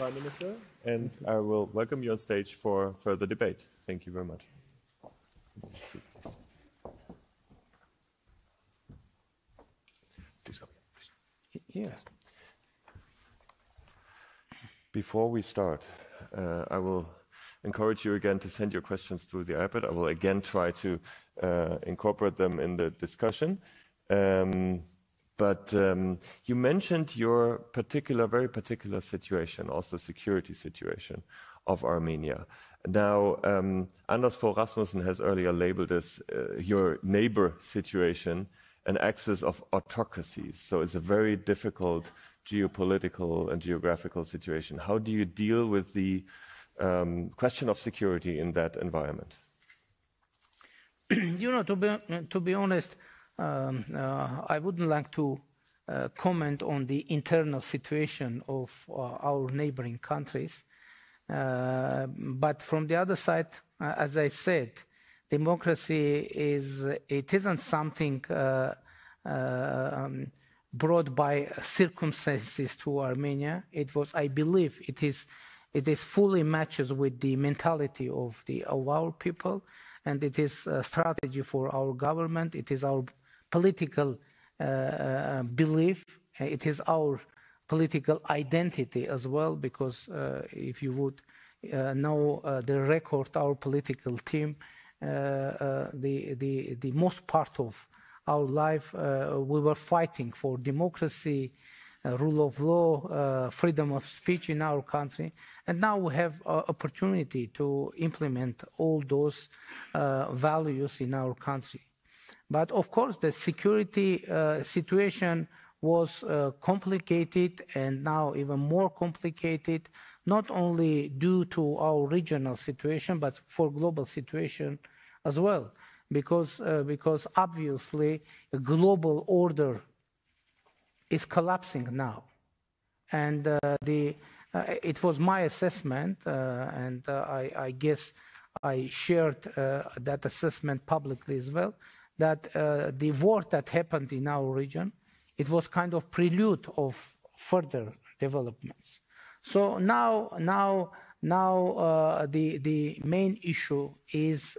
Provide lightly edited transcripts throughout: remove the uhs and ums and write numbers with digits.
Prime Minister, and I will welcome you on stage for further debate. Thank you very much. Please come here. Yes. Before we start, I will encourage you again to send your questions through the iPad. I will again try to incorporate them in the discussion. But you mentioned your very particular situation, also security situation of Armenia. Now, Anders Fogh Rasmussen has earlier labeled as your neighbor situation an axis of autocracies. So it's a very difficult geopolitical and geographical situation. How do you deal with the question of security in that environment? You know, to be honest, I wouldn't like to comment on the internal situation of our neighboring countries. But from the other side, as I said, democracy isn't something brought by circumstances to Armenia. I believe it is fully matches with the mentality of our people, and it is a strategy for our government. It is our political belief. It is our political identity as well, because if you would know the record, our political team, the most part of our life, we were fighting for democracy, rule of law, freedom of speech in our country, and now we have opportunity to implement all those values in our country. But of course, the security situation was complicated, and now even more complicated, not only due to our regional situation, but for global situation as well, because obviously a global order is collapsing now. And it was my assessment, and I guess I shared that assessment publicly as well, that the war that happened in our region, it was kind of prelude of further developments. So now the main issue is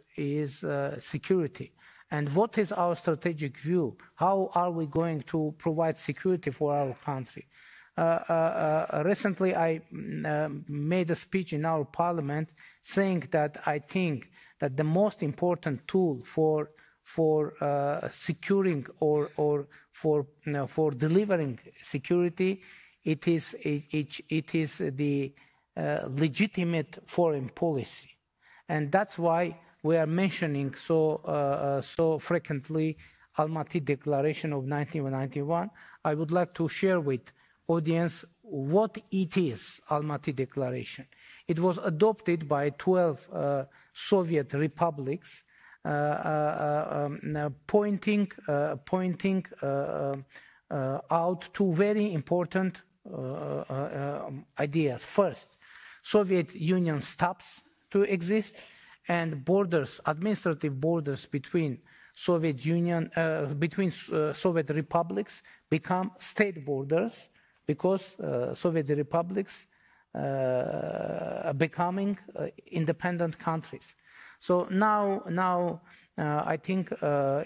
security. And what is our strategic view? How are we going to provide security for our country? Recently, I made a speech in our parliament saying that I think that the most important tool for securing or for delivering security, it is the legitimate foreign policy, and that's why we are mentioning so frequently Almaty Declaration of 1991. I would like to share with audience what it is. Almaty Declaration. It was adopted by 12 Soviet republics, pointing out two very important ideas. First, Soviet Union stops to exist, and borders, administrative borders between Soviet Union, Soviet republics become state borders, because Soviet republics are becoming independent countries. So now I think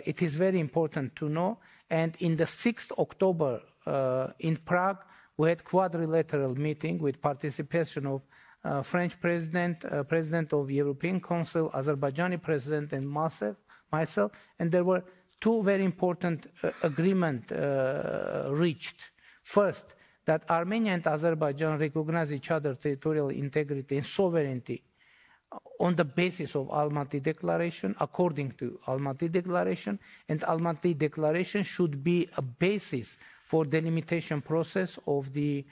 it is very important to know. And in the 6th October in Prague, we had quadrilateral meeting with participation of French president, president of European Council, Azerbaijani president, and myself. And there were two very important agreements reached. First, that Armenia and Azerbaijan recognize each other's territorial integrity and sovereignty on the basis of Almaty Declaration, according to Almaty Declaration, and Almaty Declaration should be a basis for delimitation process of the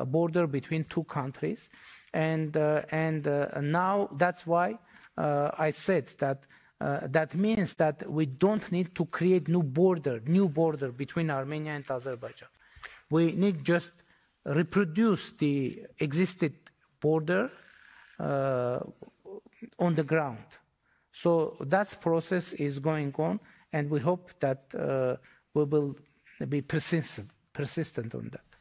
border between two countries. And now that's why I said that that means that we don't need to create new border between Armenia and Azerbaijan. We need just reproduce the existing border on the ground. So that process is going on, and we hope that we will be persistent on that.